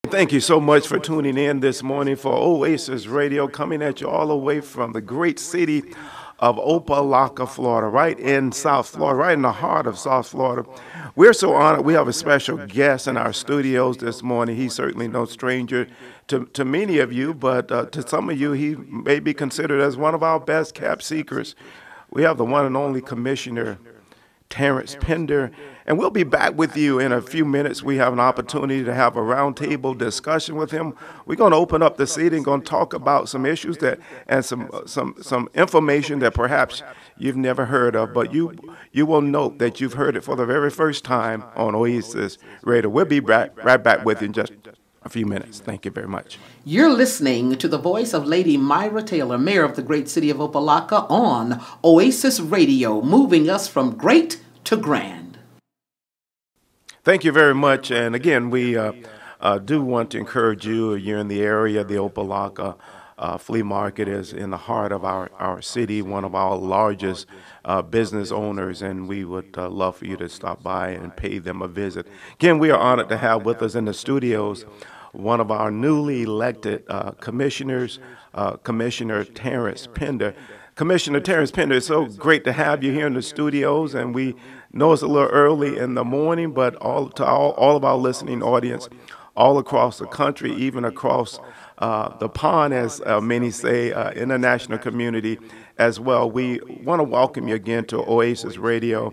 Thank you so much for tuning in this morning for Oasis Radio, coming at you all the way from the great city of Opa-locka, Florida, right in South Florida, right in the heart of South Florida. We're so honored. We have a special guest in our studios this morning. He's certainly no stranger to many of you, but to some of you, he may be considered as one of our best kept secrets. We have the one and only Commissioner Terence Pinder, and we'll be back with you in a few minutes. We have an opportunity to have a roundtable discussion with him. We're going to open up the seating, going to talk about some issues that and some information that perhaps you've never heard of, but you will note that you've heard it for the very first time on Oasis Radio. We'll be right back with you in just a few minutes. Thank you very much. You're listening to the voice of Lady Myra Taylor, mayor of the great city of Opa-locka, on Oasis Radio, moving us from great to grand. Thank you very much. And again, we do want to encourage you. You're in the area. The Opa-locka flea market is in the heart of our city, one of our largest business owners, and we would love for you to stop by and pay them a visit. Again, we are honored to have with us in the studios one of our newly elected commissioners, Commissioner Terence Pinder. Commissioner Terence Pinder, it's so great to have you here in the studios, and we know it's a little early in the morning, but all of our listening audience all across the country, even across the pond, as many say, international community as well. We want to welcome you again to Oasis Radio.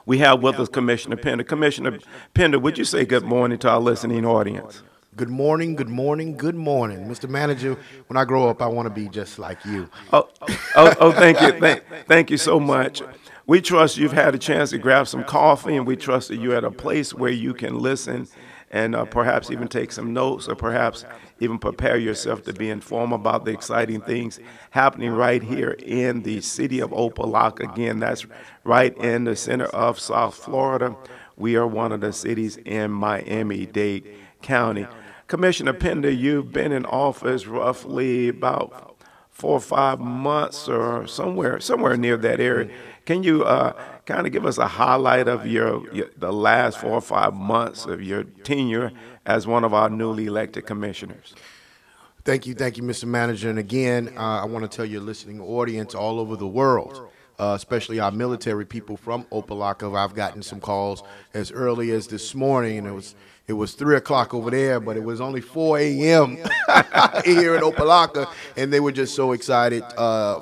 We have with us Commissioner Pinder. Commissioner Pinder, would you say good morning to our listening audience? Good morning, good morning, good morning. Mr. Manager, when I grow up, I want to be just like you. Thank you. Thank you so much. We trust you've had a chance to grab some coffee, and we trust that you're at a place where you can listen and perhaps even take some notes, or perhaps even prepare yourself to be informed about the exciting things happening right here in the city of Opa-locka. Again, that's right in the center of South Florida. We are one of the cities in Miami-Dade County. Commissioner Pinder, you've been in office roughly about 4 or 5 months, or somewhere near that area. Can you kind of give us a highlight of the last 4 or 5 months of your tenure as one of our newly elected commissioners? Thank you, Mr. Manager. And again, I want to tell your listening audience all over the world, especially our military people from Opa-locka. I've gotten some calls as early as this morning, and it was 3 o'clock over there, but it was only 4 a.m. here in Opa-locka, and they were just so excited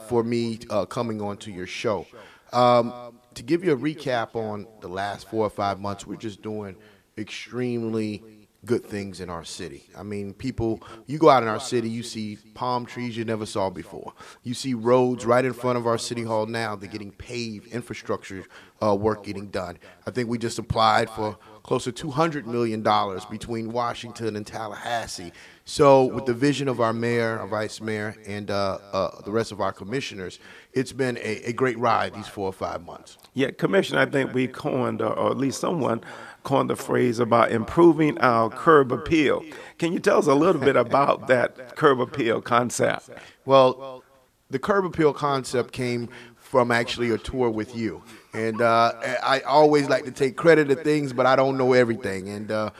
for me coming on to your show. To give you a recap on the last 4 or 5 months, we're just doing extremely good things in our city. I mean, people, you go out in our city, you see palm trees you never saw before. You see roads right in front of our city hall now. They're getting paved, infrastructure work getting done. I think we just applied for close to $200 million between Washington and Tallahassee. So with the vision of our mayor, our vice mayor, and the rest of our commissioners, it's been a great ride these 4 or 5 months. Yeah, Commissioner, I think we coined, or at least someone coined the phrase about improving our curb appeal. Can you tell us a little bit about that curb appeal concept? Well, the curb appeal concept came from actually a tour with you. And I always like to take credit of things, but I don't know everything. And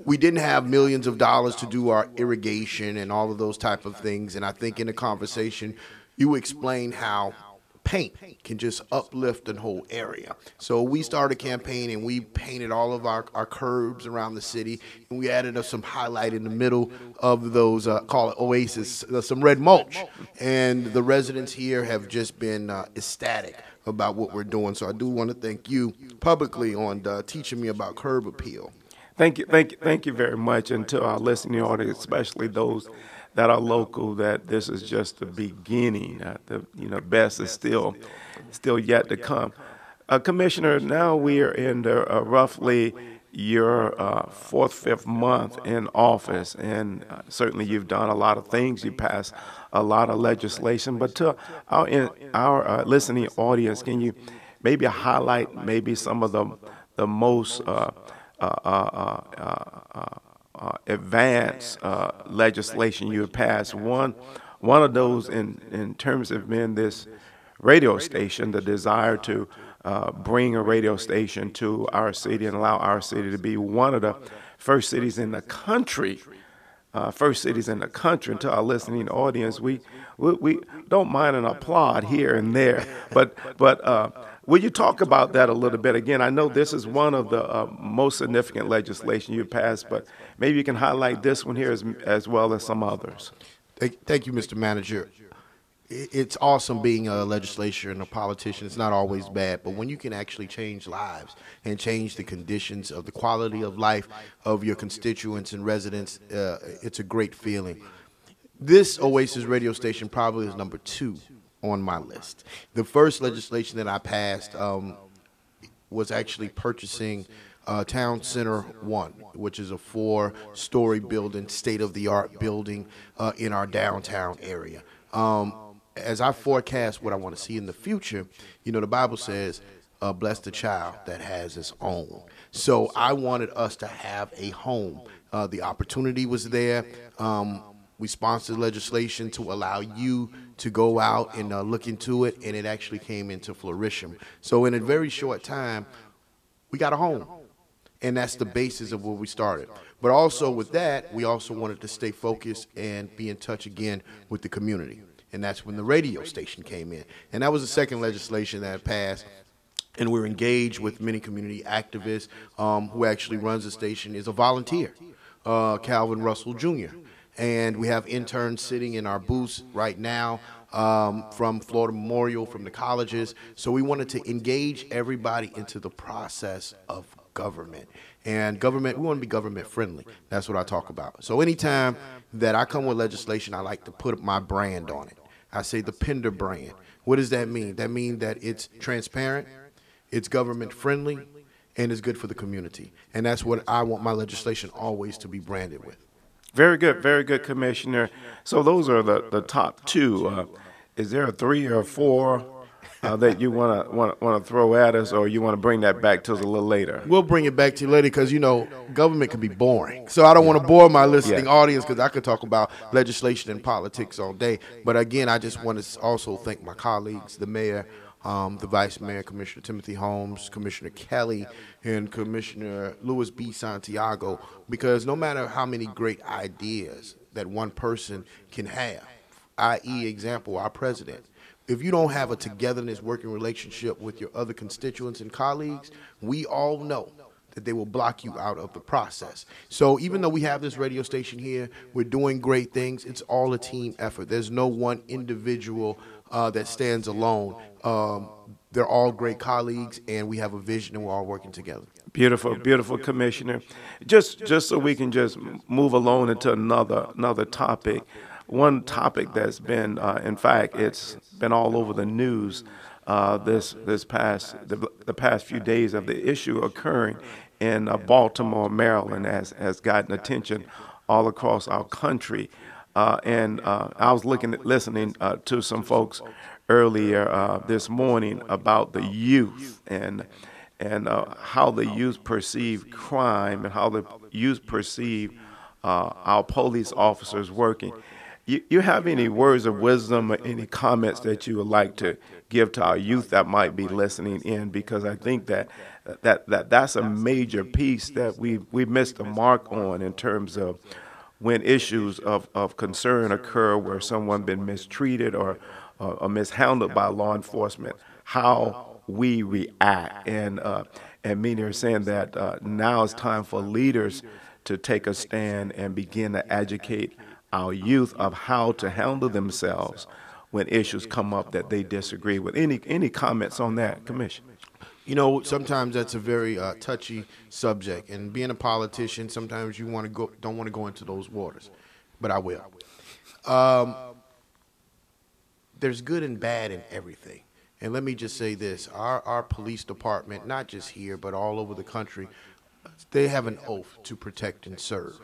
we didn't have millions of dollars to do our irrigation and all of those type of things. And I think in the conversation, you explained how paint can just uplift the whole area. So we started a campaign, and we painted all of our curbs around the city, and we added some highlight in the middle of those, call it Oasis, some red mulch. And the residents here have just been ecstatic about what we're doing. So I do want to thank you publicly on teaching me about curb appeal. Thank you very much, and to our listening audience, especially those that are local, that this is just the beginning. The best is still yet to come. Commissioner, now we are in roughly your 4th, 5th month in office, and certainly you've done a lot of things. You passed a lot of legislation, but to our listening audience, can you maybe highlight maybe some of the most advanced legislation you have passed? One of those in terms of being this radio station, the desire to bring a radio station to our city and allow our city to be one of the first cities in the country, and to our listening audience, we don't mind an applaud here and there, but will you talk about that a little bit? Again, I know this is one of the most significant legislation you passed, but maybe you can highlight this one here as well as some others. Thank you, Mr. Manager. It's awesome being a legislator and a politician. It's not always bad, but when you can actually change lives and change the conditions of the quality of life of your constituents and residents, it's a great feeling. This Oasis radio station probably is number 2 on my list. The first legislation that I passed was actually purchasing Town Center 1, which is a 4-story building, state-of-the-art building in our downtown area. As I forecast what I want to see in the future, you know, the Bible says, bless the child that has his own. So I wanted us to have a home. The opportunity was there. We sponsored legislation to allow you to go out and look into it, and it actually came into fruition. So in a very short time, we got a home. And that's the basis of where we started. But also with that, we also wanted to stay focused and be in touch again with the community. And that's when the radio station came in. And that was the second legislation that passed. And we're engaged with many community activists. Who actually runs the station is a volunteer, Kelvin Russell Jr. And we have interns sitting in our booths right now from Florida Memorial, from the colleges. So we wanted to engage everybody into the process of government. And government, we want to be government friendly. That's what I talk about. So anytime that I come with legislation, I like to put my brand on it. I say the Pinder brand. What does that mean? That means that it's transparent, it's government friendly, and it's good for the community. And that's what I want my legislation always to be branded with. Very good, Commissioner. So those are the top 2. Is there a 3 or 4 that you want to throw at us, or you want to bring that back to us a little later? We'll bring it back to you later because, you know, government can be boring. So I don't want to bore my listening audience because I could talk about legislation and politics all day. But again, I just want to also thank my colleagues, the mayor, the vice mayor, Commissioner Timothy Holmes, Commissioner Kelly, and Commissioner Louis B. Santiago, because no matter how many great ideas that one person can have, i.e., example, our president, if you don't have a togetherness working relationship with your other constituents and colleagues, we all know that they will block you out of the process. So even though we have this radio station here, we're doing great things. It's all a team effort. There's no one individual that stands alone. They're all great colleagues, and we have a vision, and we're all working together. Beautiful, Commissioner. Just so we can just move along into another topic. One topic that's been, in fact, it's been all over the news the past few days of the issue occurring in Baltimore, Maryland, has gotten attention all across our country. And I was listening to some folks earlier this morning about the youth and how the youth perceive crime and how the youth perceive our police officers working. You have any words of wisdom or any comments that you would like to give to our youth that might be listening in? Because I think that's a major piece that we missed the mark on in terms of when issues of concern occur where someone been mistreated or mishandled by law enforcement, how we react. And many are saying that now it's time for leaders to take a stand and begin to educate our youth of how to handle themselves when issues come up that they disagree with. Any comments on that, Commissioner? You know, sometimes that's a very touchy subject, and being a politician, sometimes you don't want to go into those waters, but I will. There's good and bad in everything, and let me just say this: our police department, not just here but all over the country, they have an oath to protect and serve.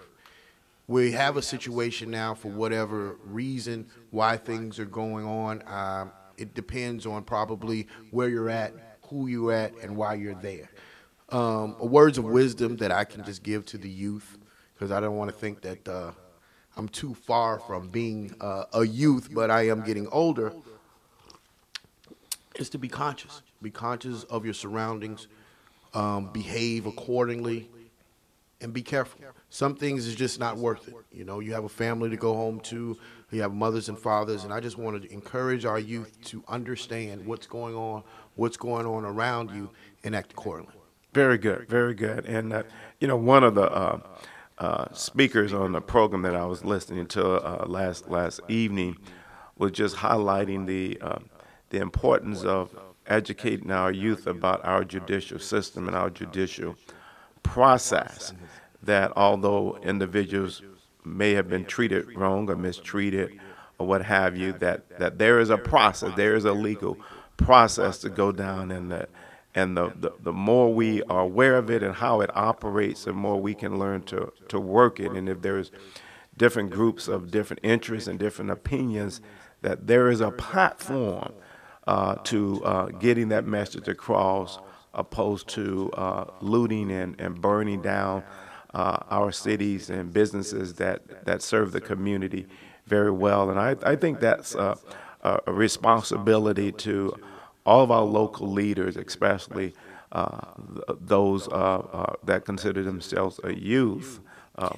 We have a situation now, for whatever reason, why things are going on. It depends on probably where you're at, who you're at, and why you're there. Words of wisdom that I can just give to the youth, because I don't want to think that I'm too far from being a youth, but I am getting older. is to be conscious. Be conscious of your surroundings, behave accordingly, and be careful. Some things is just not worth it. You know, you have a family to go home to, you have mothers and fathers, and I just want to encourage our youth to understand what's going on around you, and act accordingly. Very good, very good. And one of the speakers on the program that I was listening to last evening was just highlighting the importance of educating our youth about our judicial system and our judicial process. That although individuals may have been treated wrong or mistreated or what have you, that there is a process, there is a legal process to go down, and the more we are aware of it and how it operates, the more we can learn to work it. And if there's different groups of different interests and different opinions, that there is a platform to getting that message across, opposed to looting and burning down our cities and businesses that serve the community very well. And I think that's a responsibility to all of our local leaders, especially those that consider themselves a youth,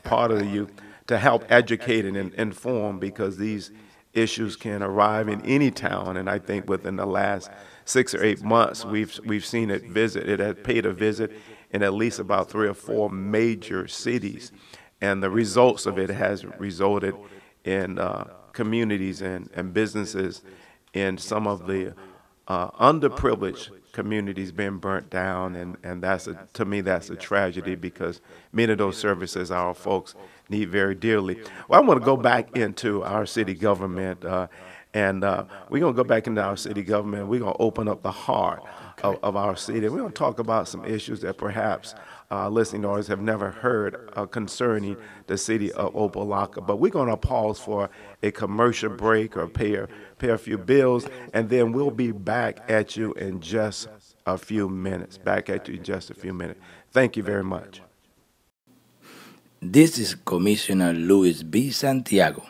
part of the youth, to help educate and inform, because these issues can arrive in any town. And I think within the last 6 or 8 months, we've seen it visit. It has paid a visit in at least about 3 or 4 major cities, and the results of it has resulted in communities and businesses in some of the underprivileged communities being burnt down, and to me that's a tragedy, because many of those services our folks need very dearly. Well, I want to go back into our city government, and we're going to go back into our city government. We're going to open up the heart of our city. We're going to talk about some issues that perhaps listening audience have never heard concerning the city of Opa-locka. But we're going to pause for a commercial break or pay a few bills, and then we'll be back at you in just a few minutes. Thank you very much. This is Commissioner Luis B. Santiago,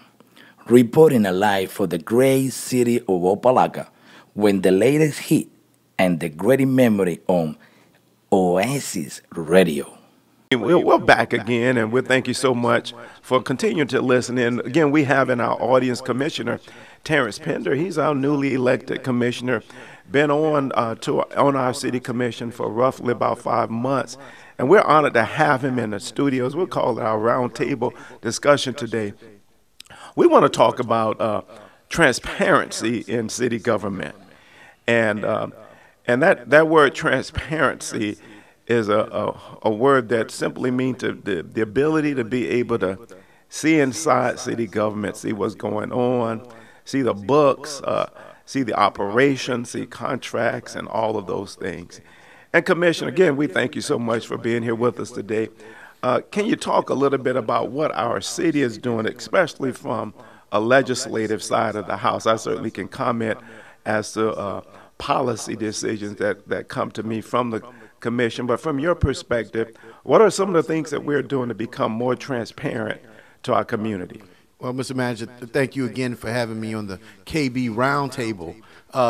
reporting live for the great city of Opa-locka, when the latest hit and the great memory on Oasis Radio. We're back again, and we thank you so much for continuing to listen in. Again, we have in our audience Commissioner Terence Pinder. He's our newly elected commissioner, been on our city commission for roughly about 5 months, and we're honored to have him in the studios. We'll call it our roundtable discussion today. We want to talk about transparency in city government, and that word transparency is a word that simply means the ability to be able to see inside city government, see what's going on, see the books, see the operations, see contracts, and all of those things. And Commissioner, again, we thank you so much for being here with us today. Can you talk a little bit about what our city is doing, especially from a legislative side of the house? I certainly can comment as to policy decisions that come to me from the commission, but from your perspective, what are some of the things that we're doing to become more transparent to our community? Well, Mr. Manager, thank you again for having me on the KB Roundtable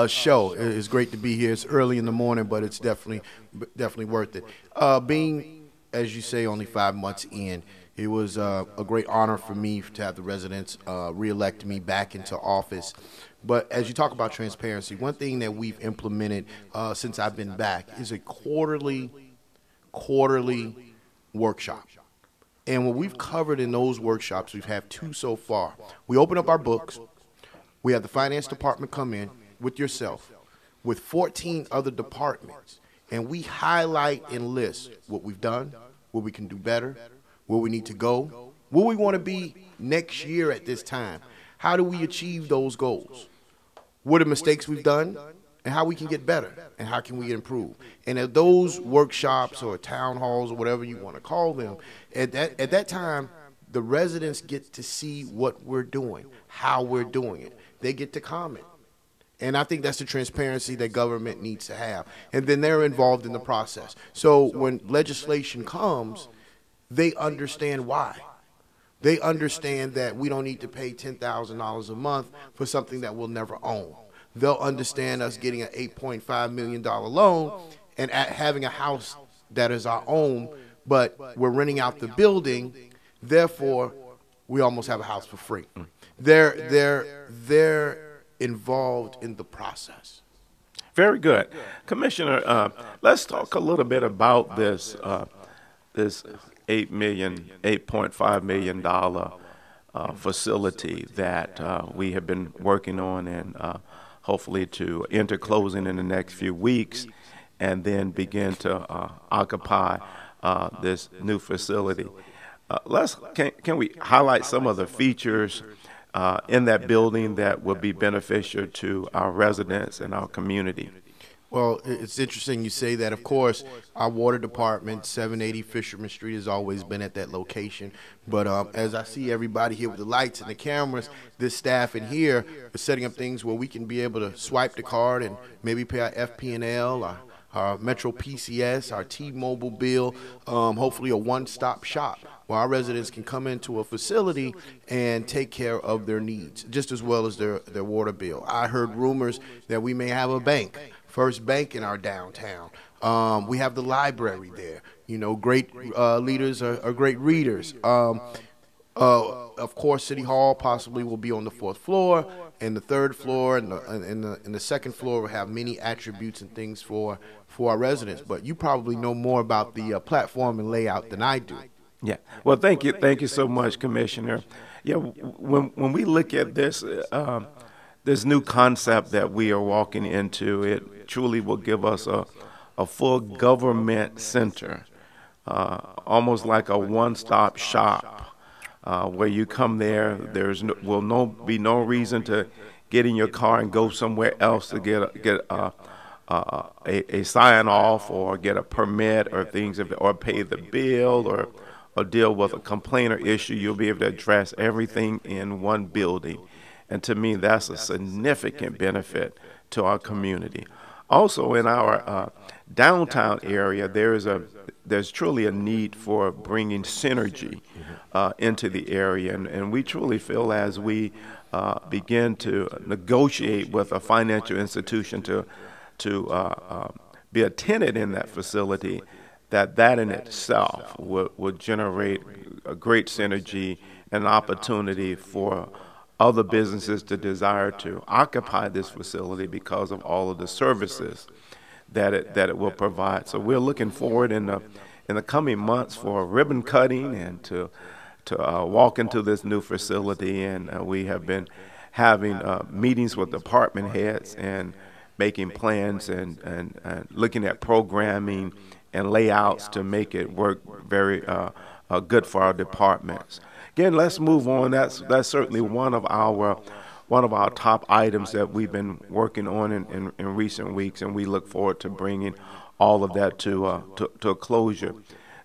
show. It's great to be here. It's early in the morning, but it's definitely worth it. Being, as you say, only 5 months in, it was a great honor for me to have the residents reelect me back into office. But as you talk about transparency, one thing that we've implemented since I've been back is a quarterly workshop. And what we've covered in those workshops, we've had 2 so far. We open up our books. We have the finance department come in with yourself, with 14 other departments, and we highlight and list what we've done, what we can do better, where we need to go, where we want to be next year at this time. How do we achieve those goals? What are the mistakes we've done, and how we can get better, and how can we improve? And at those workshops or town halls or whatever you want to call them, at that time, the residents get to see what we're doing, how we're doing it. They get to comment. And I think that's the transparency that government needs to have. And then they're involved in the process. So when legislation comes, they understand why. They understand that we don't need to pay $10,000 a month for something that we'll never own. they'll understand us getting an $8.5 million loan and having a house that is our own, but we're renting out the building. Therefore, we almost have a house for free. They're involved in the process. Very good. Commissioner, let's talk a little bit about this $8.5 million facility that we have been working on, and hopefully to enter closing in the next few weeks, and then begin to occupy this new facility. Can we highlight some of the features in that building that will be beneficial to our residents and our community? Well, it's interesting you say that. Of course, our water department, 780 Fisherman Street, has always been at that location. But as I see everybody here with the lights and the cameras, this staff in here is setting up things where we can be able to swipe the card and maybe pay our FP&L, our Metro PCS, our T-Mobile bill, hopefully a one-stop shop where our residents can come into a facility and take care of their needs, just as well as their water bill. I heard rumors that we may have a bank, First Bank in our downtown. We have the library there. You know, great leaders are great readers. Of course, City Hall possibly will be on the 4th floor, and the 3rd floor and the 2nd floor will have many attributes and things for our residents. But you probably know more about the platform and layout than I do. Yeah. Well, thank you so much, Commissioner. Yeah, when we look at this this new concept that we are walking into, it truly will give us a full government center, almost like a one-stop shop, where you come there. Will be no reason to get in your car and go somewhere else to get a sign off or get a permit or things, or pay the bill or deal with a complaint or issue. You'll be able to address everything in one building. And to me, that's a significant benefit to our community. Also, in our downtown area, there's truly a need for bringing synergy into the area. And we truly feel, as we begin to negotiate with a financial institution to be a tenant in that facility, that in itself will generate a great synergy and opportunity for other businesses to desire to occupy this facility because of all of the services that it will provide. So we're looking forward in the coming months for ribbon cutting and to walk into this new facility. And we have been having meetings with department heads and making plans and looking at programming and layouts to make it work very good for our departments. Again, let's move on. That's certainly one of our top items that we've been working on in recent weeks, and we look forward to bringing all of that to a closure.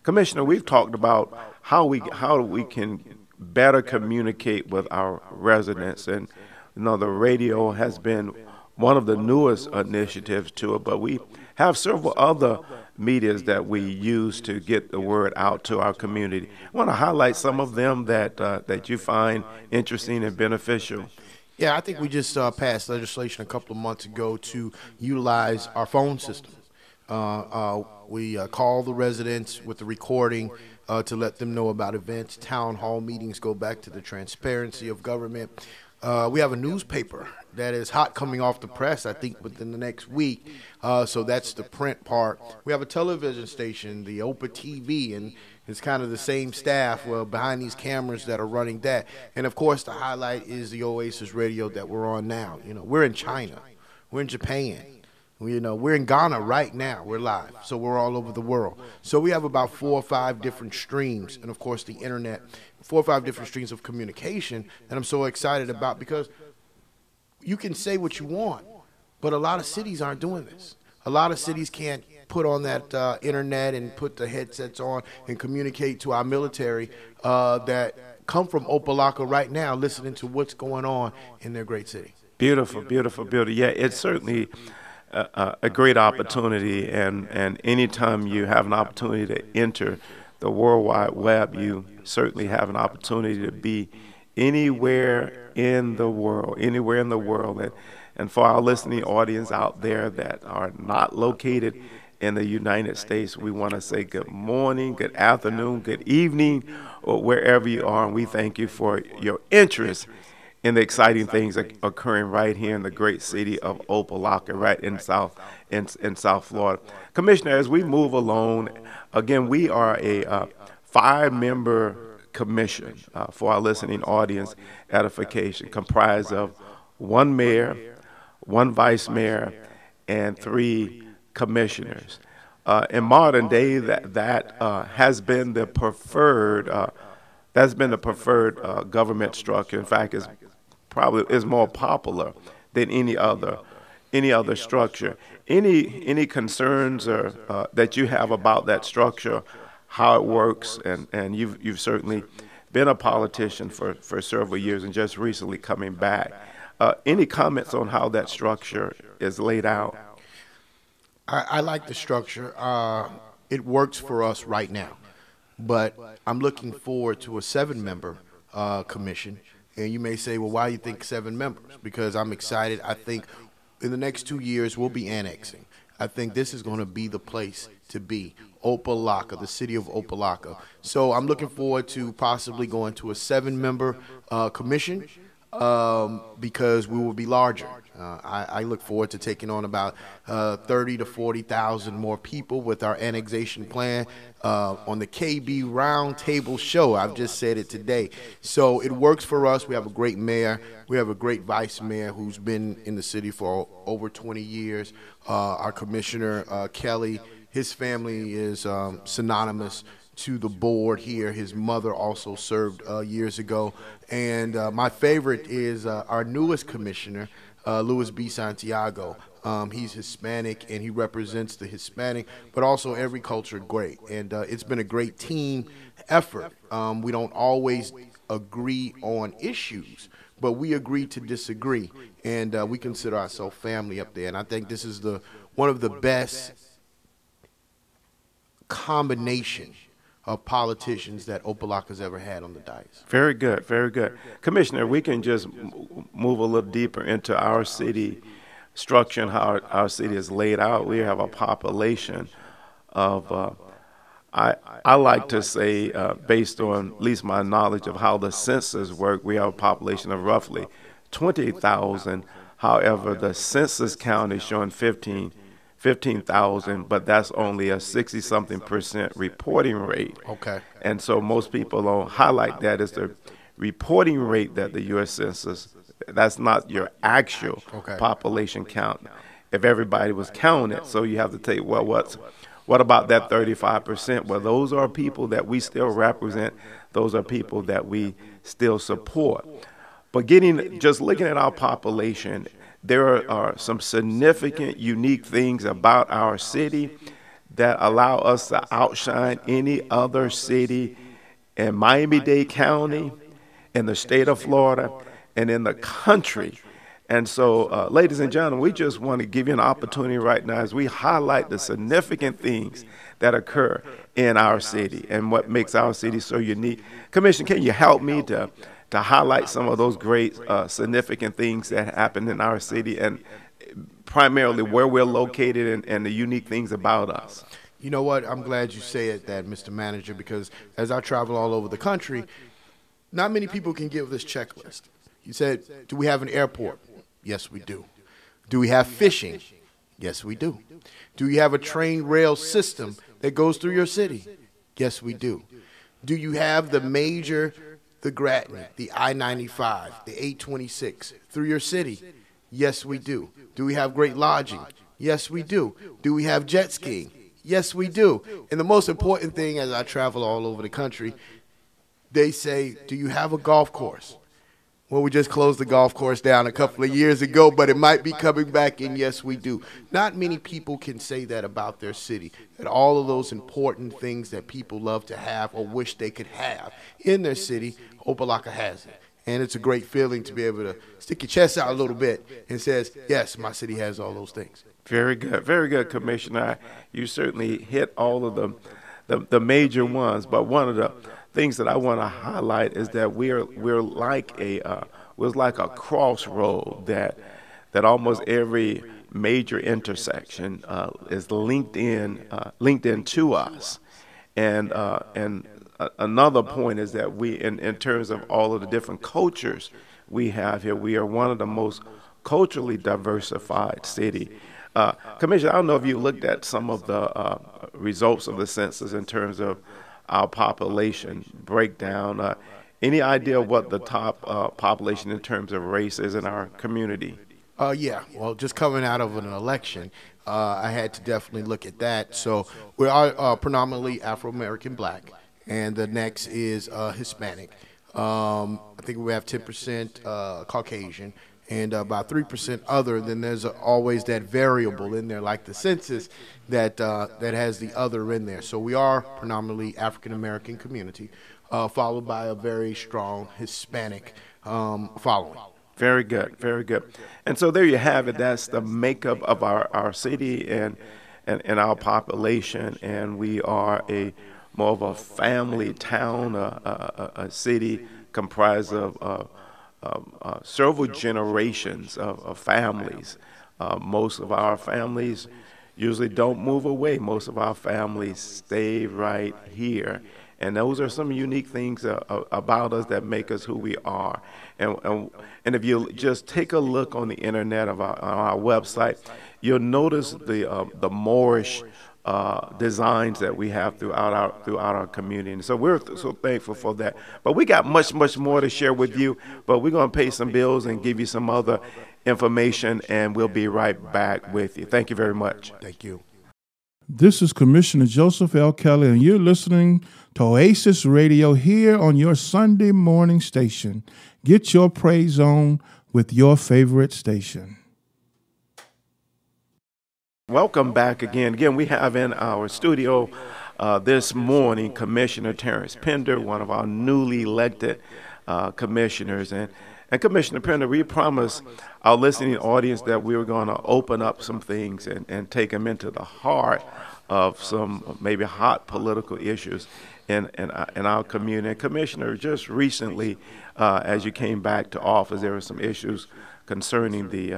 Commissioner, we've talked about how we can better communicate with our residents, and the radio has been one of the newest initiatives to it, but we have several other medias that we use to get the word out to our community. I want to highlight some of them that you find interesting and beneficial. Yeah, I think we just passed legislation a couple of months ago to utilize our phone system. We call the residents with the recording to let them know about events. Town hall meetings go back to the transparency of government. We have a newspaper that is hot, coming off the press, I think, within the next week. So that's the print part. We have a television station, the Opa TV, and it's kind of the same staff behind these cameras that are running that. And, of course, the highlight is the Oasis radio that we're on now. We're in China. We're in Japan. We're in Ghana right now. We're live. So we're all over the world. So we have about 4 or 5 different streams, and, of course, the internet, 4 or 5 different streams of communication that I'm so excited about, because you can say what you want, but a lot of cities aren't doing this. A lot of cities can't put on that internet and put the headsets on and communicate to our military that come from Opa-locka right now, listening to what's going on in their great city. Beautiful, beautiful, beautiful. Yeah, it's certainly a great opportunity, and anytime you have an opportunity to enter the World Wide Web, you certainly have an opportunity to be anywhere in the world, and And for our listening audience out there that are not located in the United States, we want to say good morning, good afternoon, good evening, or wherever you are. And we thank you for your interest in the exciting things occurring right here in the great city of Opa-locka, right in South Florida. Commissioner, as we move along, again, we are a 5-member commission for our listening audience edification, comprised of 1 mayor, 1 vice mayor, and 3 commissioners. In modern day, that has been the preferred. That's been the preferred government structure. In fact, it's probably is more popular than any other structure. Any concerns or that you have about that structure, how it works, and you've certainly been a politician for several years and just recently coming back. Any comments on how that structure is laid out? I like the structure. It works for us right now, but I'm looking forward to a 7-member commission. And you may say, well, why do you think 7 members? Because I'm excited. I think in the next 2 years, we'll be annexing. I think this is going to be the place to be. Opa-locka, the city of Opa-locka. So I'm looking forward to possibly going to a 7-member commission because we will be larger. I look forward to taking on about 30 to 40,000 more people with our annexation plan on the KB Roundtable Show. I've just said it today. So it works for us. We have a great mayor. We have a great vice mayor who's been in the city for over 20 years. Our commissioner, Kelly, his family is synonymous to the board here. His mother also served years ago. And my favorite is our newest commissioner, Luis B. Santiago. He's Hispanic, and he represents the Hispanic, but also every culture great. And it's been a great team effort. We don't always agree on issues, but we agree to disagree. And we consider ourselves family up there. And I think this is one of the best combination of politicians that Opa-locka's ever had on the dais. Very good, very good. Commissioner, we can just move a little deeper into our city structure and how our city is laid out. We have a population of, I like to say, based on at least my knowledge of how the census work, we have a population of roughly 20,000. However, the census count is showing 15,000, but that's only a 60-something% reporting rate. Okay. And so most people don't highlight that as the reporting rate that the U.S. Census, that's not your actual population count. If everybody was counted, so you have to take, well, what about that 35%? Well, those are people that we still represent. Those are people that we still support. But just looking at our population, there are some significant, unique things about our city that allow us to outshine any other city in Miami-Dade County, in the state of Florida, and in the country. And so, ladies and gentlemen, we just want to give you an opportunity right now as we highlight the significant things that occur in our city and what makes our city so unique. Commissioner, can you help me to highlight some of those great, significant things that happen in our city and primarily where we're located and the unique things about us? You know what? I'm glad you said that, Mr. Manager, because as I travel all over the country, not many people can give this checklist. You said, do we have an airport? Yes, we do. Do we have fishing? Yes, we do. Do you have a train rail system that goes through your city? Yes, we do. Do you have the Grattan, the I-95, the 826 through your city? Yes, we do. Do we have great lodging? Yes, we do. Do we have jet skiing? Yes, we do. And the most important thing as I travel all over the country, they say, do you have a golf course? Well, we just closed the golf course down a couple of years ago, but it might be coming back, and yes, we do. Not many people can say that about their city, that all of those important things that people love to have or wish they could have in their city, Opa-locka has it. And it's a great feeling to be able to stick your chest out a little bit and says, yes, my city has all those things. Very good, Commissioner. You certainly hit all of the major ones, but one of the things that I want to highlight is that we're like a crossroad that almost every major intersection is linked in to us. And another point is that in terms of all of the different cultures we have here, we are one of the most culturally diversified city. Commissioner, I don't know if you looked at some of the results of the census in terms of our population breakdown. Any idea what the top population in terms of race is in our community? Yeah, well, just coming out of an election, I had to definitely look at that. So we are predominantly Afro-American black, and the next is Hispanic. I think we have 10% Caucasian and about 3% other. Then there's always that variable in there, like the census, that has the other in there. So we are predominantly African-American community, followed by a very strong Hispanic following. Very good, very good. And so there you have it. That's the makeup of our city and our population. And we are more of a family town, a city comprised of several generations of families. Most of our families usually don't move away. Most of our families stay right here. And those are some unique things about us that make us who we are. And if you just take a look on the internet on our website, you'll notice the Moorish designs that we have throughout our community. And so we're so thankful for that. But we got much more to share with you. But we're going to pay some bills and give you some other information, and we'll be right back with you. Thank you very much. Thank you. This is Commissioner Joseph L. Kelly, and you're listening to Oasis Radio here on your Sunday morning station. Get your praise on with your favorite station. Welcome back again. Again, we have in our studio this morning Commissioner Terence Pinder, one of our newly elected commissioners. And Commissioner Pinder, we promised our listening audience that we were going to open up some things and take them into the heart of some maybe hot political issues in our community. And Commissioner, just recently, as you came back to office, there were some issues concerning the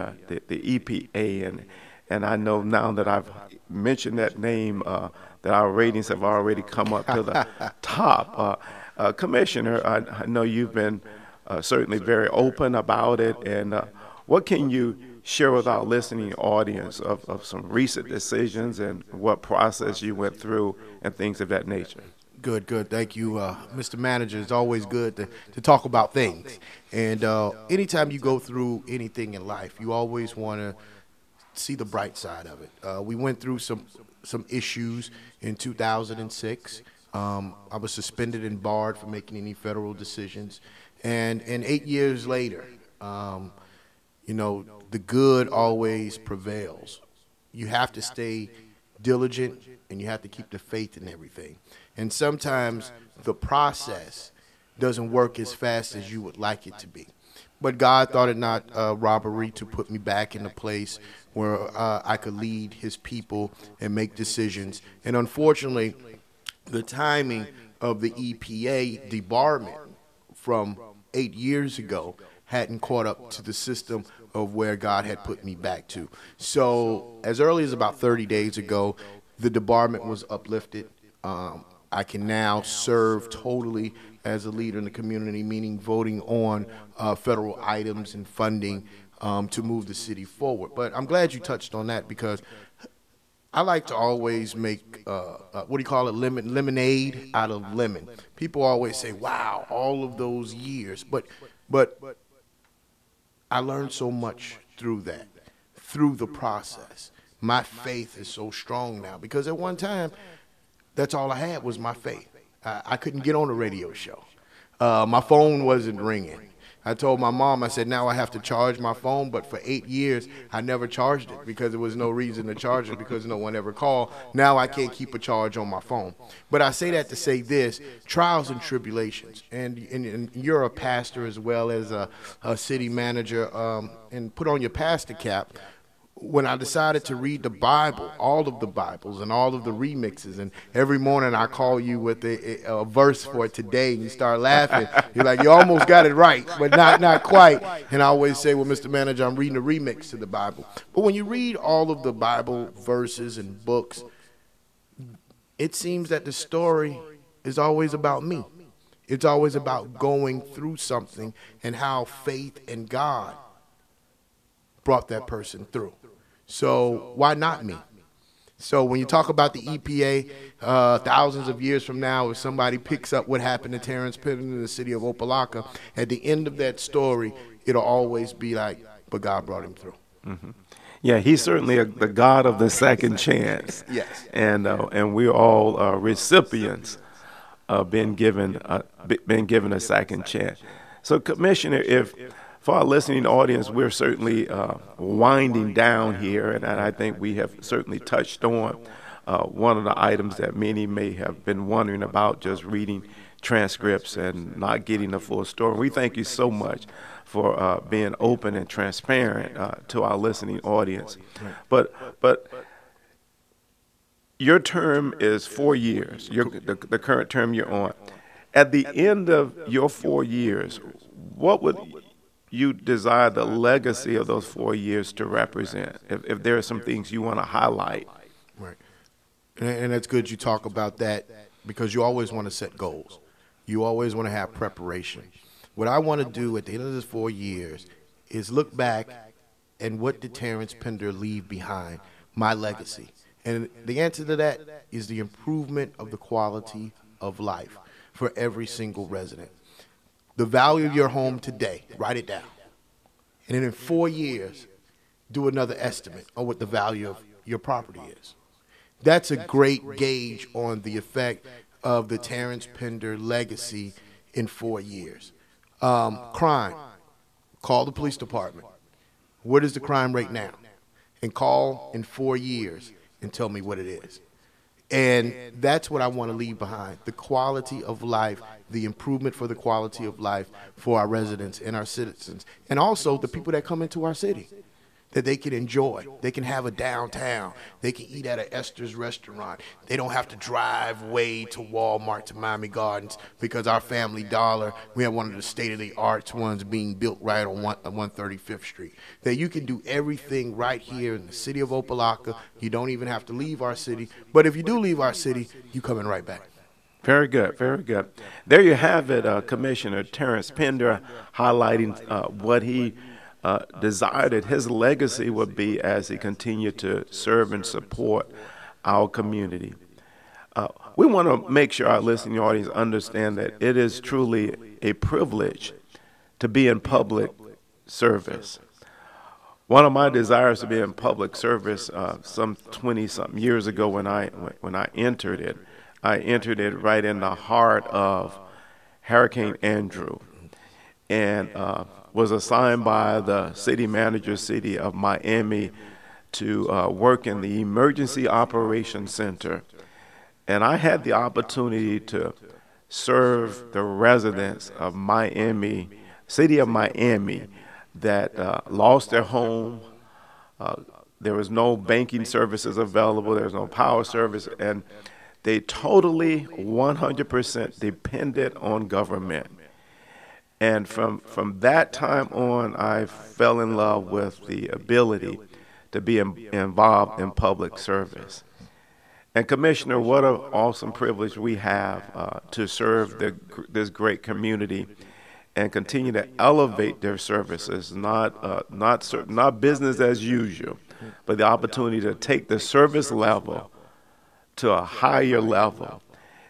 EPA, and I know now that I've mentioned that name, that our ratings have already come up to the top. Commissioner, I know you've been certainly very open about it, and what can you share with our listening audience of some recent decisions and what process you went through and things of that nature? Good. Thank you, Mr. Manager. It's always good to talk about things. And anytime you go through anything in life, you always want to see the bright side of it. We went through some issues in 2006. I was suspended and barred from making any federal decisions. And 8 years later, the good always prevails. You have to stay diligent, and you have to keep the faith in everything. And sometimes the process doesn't work as fast as you would like it to be. But God thought it not robbery to put me back in a place where I could lead his people and make decisions. And unfortunately, the timing of the EPA debarment from 8 years ago hadn't caught up to the system of where God had put me back to. So as early as about 30 days ago, the debarment was uplifted. I can now serve totally as a leader in the community, meaning voting on federal items and funding to move the city forward. But I'm glad you touched on that, because I like to always make, lemonade out of lemon. People always say, wow, all of those years. But I learned so much through that, through the process. My faith is so strong now, because at one time, that's all I had was my faith. I couldn't get on a radio show. My phone wasn't ringing. I told my mom, I said, now I have to charge my phone, but for 8 years, I never charged it because there was no reason to charge it because no one ever called. Now I can't keep a charge on my phone. But I say that to say this, trials and tribulations, and you're a pastor as well as a city manager, and put on your pastor cap. when I decided to read the Bible, all of the Bibles and all of the remixes, and every morning I call you with a verse for today, and you start laughing. You're like, you almost got it right, but not quite. And I always say, well, Mr. Manager, I'm reading a remix to the Bible. But when you read all of the Bible verses and books, it seems that the story is always about me. It's always about going through something and how faith in God brought that person through. So why not me? So when you talk about the EPA, thousands of years from now, if somebody picks up what happened to Terence Pinder in the city of Opa-locka, at the end of that story, it'll always be like, but God brought him through. Mm-hmm. Yeah, he's certainly the God of the second chance. Yes. And we're all recipients of being given a second chance. So, Commissioner, if for our listening audience, we're certainly winding down here, and I think we have certainly touched on one of the items that many may have been wondering about, just reading transcripts and not getting the full story. We thank you so much for being open and transparent to our listening audience. But your term is 4 years, the current term you're on. At the end of your 4 years, what would you desire the legacy of those 4 years to represent, if there are some things you want to highlight? Right. And that's good you talk about that, because you always want to set goals. You always want to have preparation. What I want to do at the end of this 4 years is look back and what did Terence Pinder leave behind, my legacy. And the answer to that is the improvement of the quality of life for every single resident. The value of your home today, write it down. And then in 4 years, do another estimate on what the value of your property is. That's a great gauge on the effect of the Terence Pinder legacy in 4 years. Crime, call the police department. What is the crime rate now? And call in 4 years and tell me what it is. And that's what I want to leave behind, the quality of life, the improvement for the quality of life for our residents and our citizens, and also the people that come into our city, that they can enjoy. They can have a downtown. They can eat at an Esther's restaurant. They don't have to drive way to Walmart, to Miami Gardens, because our Family Dollar, we have one of the state-of-the-art ones being built right on 135th Street. That you can do everything right here in the city of Opa-locka. You don't even have to leave our city. But if you do leave our city, you coming right back. Very good, very good. There you have it, Commissioner Terence Pinder, highlighting what he desired that his legacy would be as he continued to serve and support our community. We want to make sure our listening audience understand that it is truly a privilege to be in public service. One of my desires to be in public service some 20-something years ago when I entered it right in the heart of Hurricane Andrew, and was assigned by the city manager, city of Miami, to work in the Emergency Operations Center. And I had the opportunity to serve the residents of Miami, city of Miami, that lost their home. There was no banking services available. There was no power service. And they totally, 100% depended on government. And from that time on, I fell in love with the ability to be involved in public service. And Commissioner, what an awesome privilege we have to serve this great community and continue to elevate their services, not business as usual, but the opportunity to take the service level to a higher level.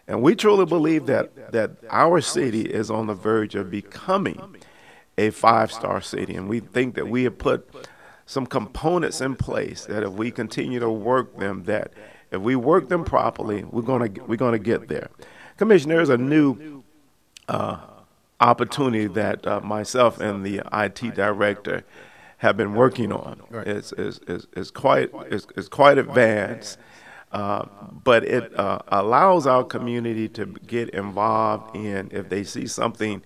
And we truly believe that our city is on the verge of becoming a 5-star city. And we think that we have put some components in place that if we continue to work them, that if we work them properly, we're gonna get there. Commissioner, there's a new opportunity that myself and the IT director have been working on. Right. It's quite advanced. But it allows our community to get involved in, if they see something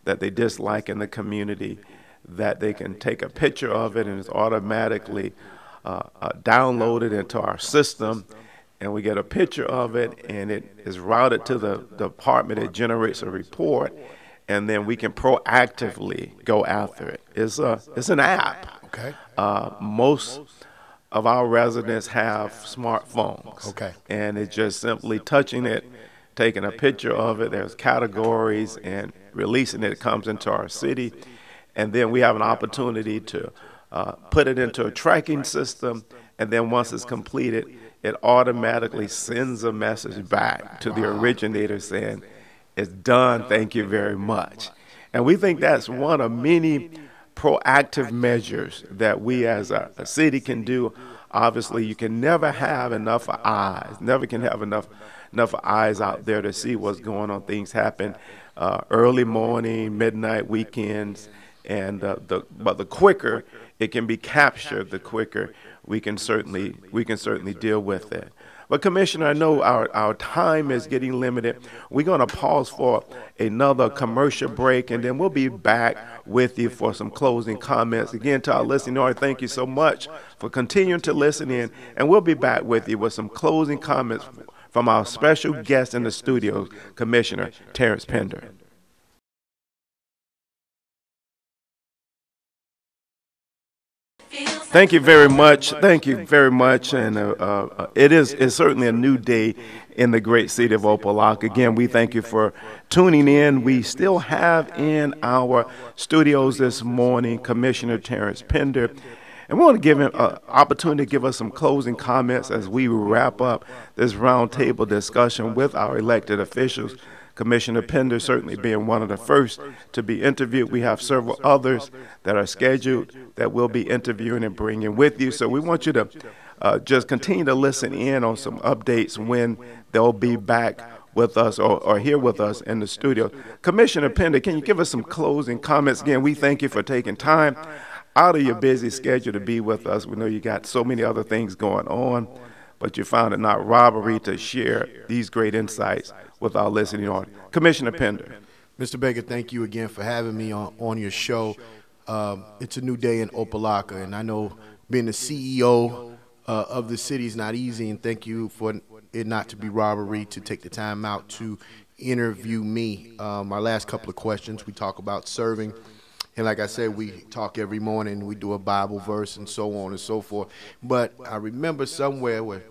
that they dislike in the community, that they can take a picture of it and it's automatically downloaded into our system, and we get a picture of it, and it is routed to the department that generates a report, and then we can proactively go after it. It's an app. Okay. Most of our residents have smartphones. Okay. And it's just simply touching it, taking a picture of it. There's categories, and releasing it. It comes into our city, and then we have an opportunity to put it into a tracking system, and then once it's completed, it automatically sends a message back to the originator saying, "It's done, thank you very much." And we think that's one of many proactive measures that we as a city can do. Obviously, you can never have enough eyes, never can have enough eyes out there to see what's going on. Things happen early morning, midnight, weekends, and but the quicker it can be captured, the quicker we can certainly deal with it. But Commissioner, I know our time is getting limited. We're going to pause for another commercial break, and then we'll be back with you for some closing comments. Again, to our listening audience, thank you so much for continuing to listen in, and we'll be back with you with some closing comments from our special guest in the studio, Commissioner Terence Pinder. Thank you very much. Thank you very much. And it's certainly a new day in the great city of Opa-locka. Again, we thank you for tuning in. We still have in our studios this morning Commissioner Terence Pinder. And we want to give him an opportunity to give us some closing comments as we wrap up this roundtable discussion with our elected officials. Commissioner Pinder certainly being one of the first to be interviewed. We have several others that are scheduled that we'll be interviewing and bringing with you. So we want you to just continue to listen in on some updates when they'll be back with us or here with us in the studio. Commissioner Pinder, can you give us some closing comments? Again, we thank you for taking time out of your busy schedule to be with us. We know you got so many other things going on, but you found it not robbery to share these great insights with our listening audience. Commissioner Pinder. Mr. Baker, thank you again for having me on your show. It's a new day in Opa-locka, and I know being the CEO of the city is not easy, and thank you for it not to be robbery to take the time out to interview me. My last couple of questions, we talk about serving, and like I said, we talk every morning. We do a Bible verse and so on and so forth. But I remember somewhere where,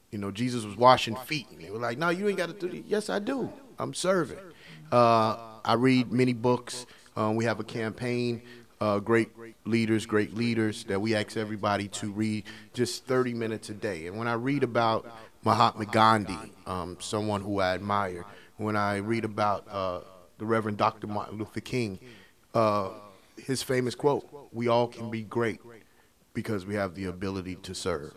you know, Jesus was washing feet, and they were like, "No, you ain't got to do that." Yes, I do. I'm serving. I read many books. We have a campaign, great leaders that we ask everybody to read just 30 minutes a day. And when I read about Mahatma Gandhi, someone who I admire, when I read about the Reverend Dr. Martin Luther King, his famous quote, "We all can be great because we have the ability to serve."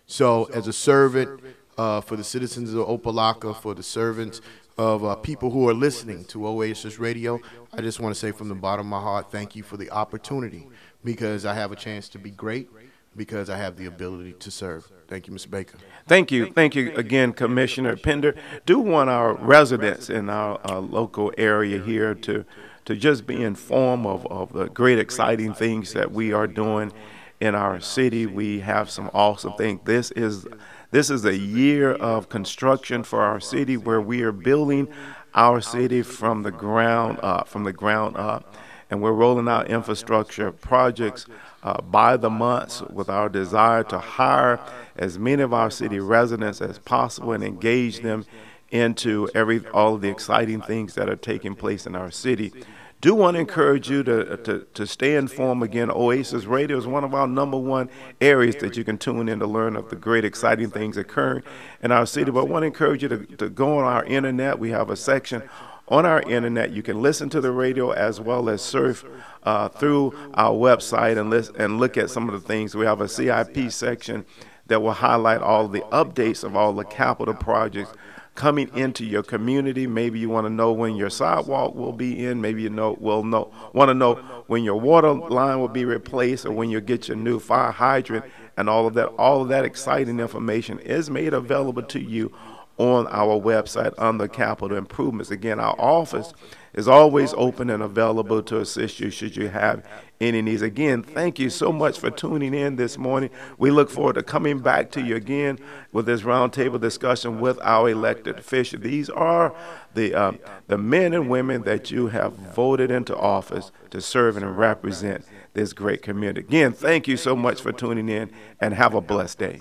So as a servant for the citizens of Opa-locka, for the servants of people who are listening to Oasis Radio, I just want to say from the bottom of my heart, thank you for the opportunity, because I have a chance to be great, because I have the ability to serve. Thank you, Mr. Baker. Thank you. Thank you again, Commissioner Pinder. Do want our residents in our local area here to just be informed of the great, exciting things that we are doing in our city. We have some awesome things. This is a year of construction for our city, where we are building our city from the ground up, and we're rolling out infrastructure projects by the months, with our desire to hire as many of our city residents as possible and engage them into all of the exciting things that are taking place in our city. Do want to encourage you to stay informed. Again, Oasis Radio is one of our #1 areas that you can tune in to learn of the great, exciting things occurring in our city. But I want to encourage you to go on our internet. We have a section on our internet. You can listen to the radio as well as surf through our website and look at some of the things. We have a CIP section that will highlight all the updates of all the capital projects coming into your community. Maybe you want to know when your sidewalk will be in. Maybe want to know when your water line will be replaced, or when you'll get your new fire hydrant, and all of that. All of that exciting information is made available to you on our website under capital improvements. Again, our office is always open and available to assist you should you have any needs. Again, thank you so much for tuning in this morning. We look forward to coming back to you again with this roundtable discussion with our elected officials. These are the men and women that you have voted into office to serve and represent this great community. Again, thank you so much for tuning in, and have a blessed day.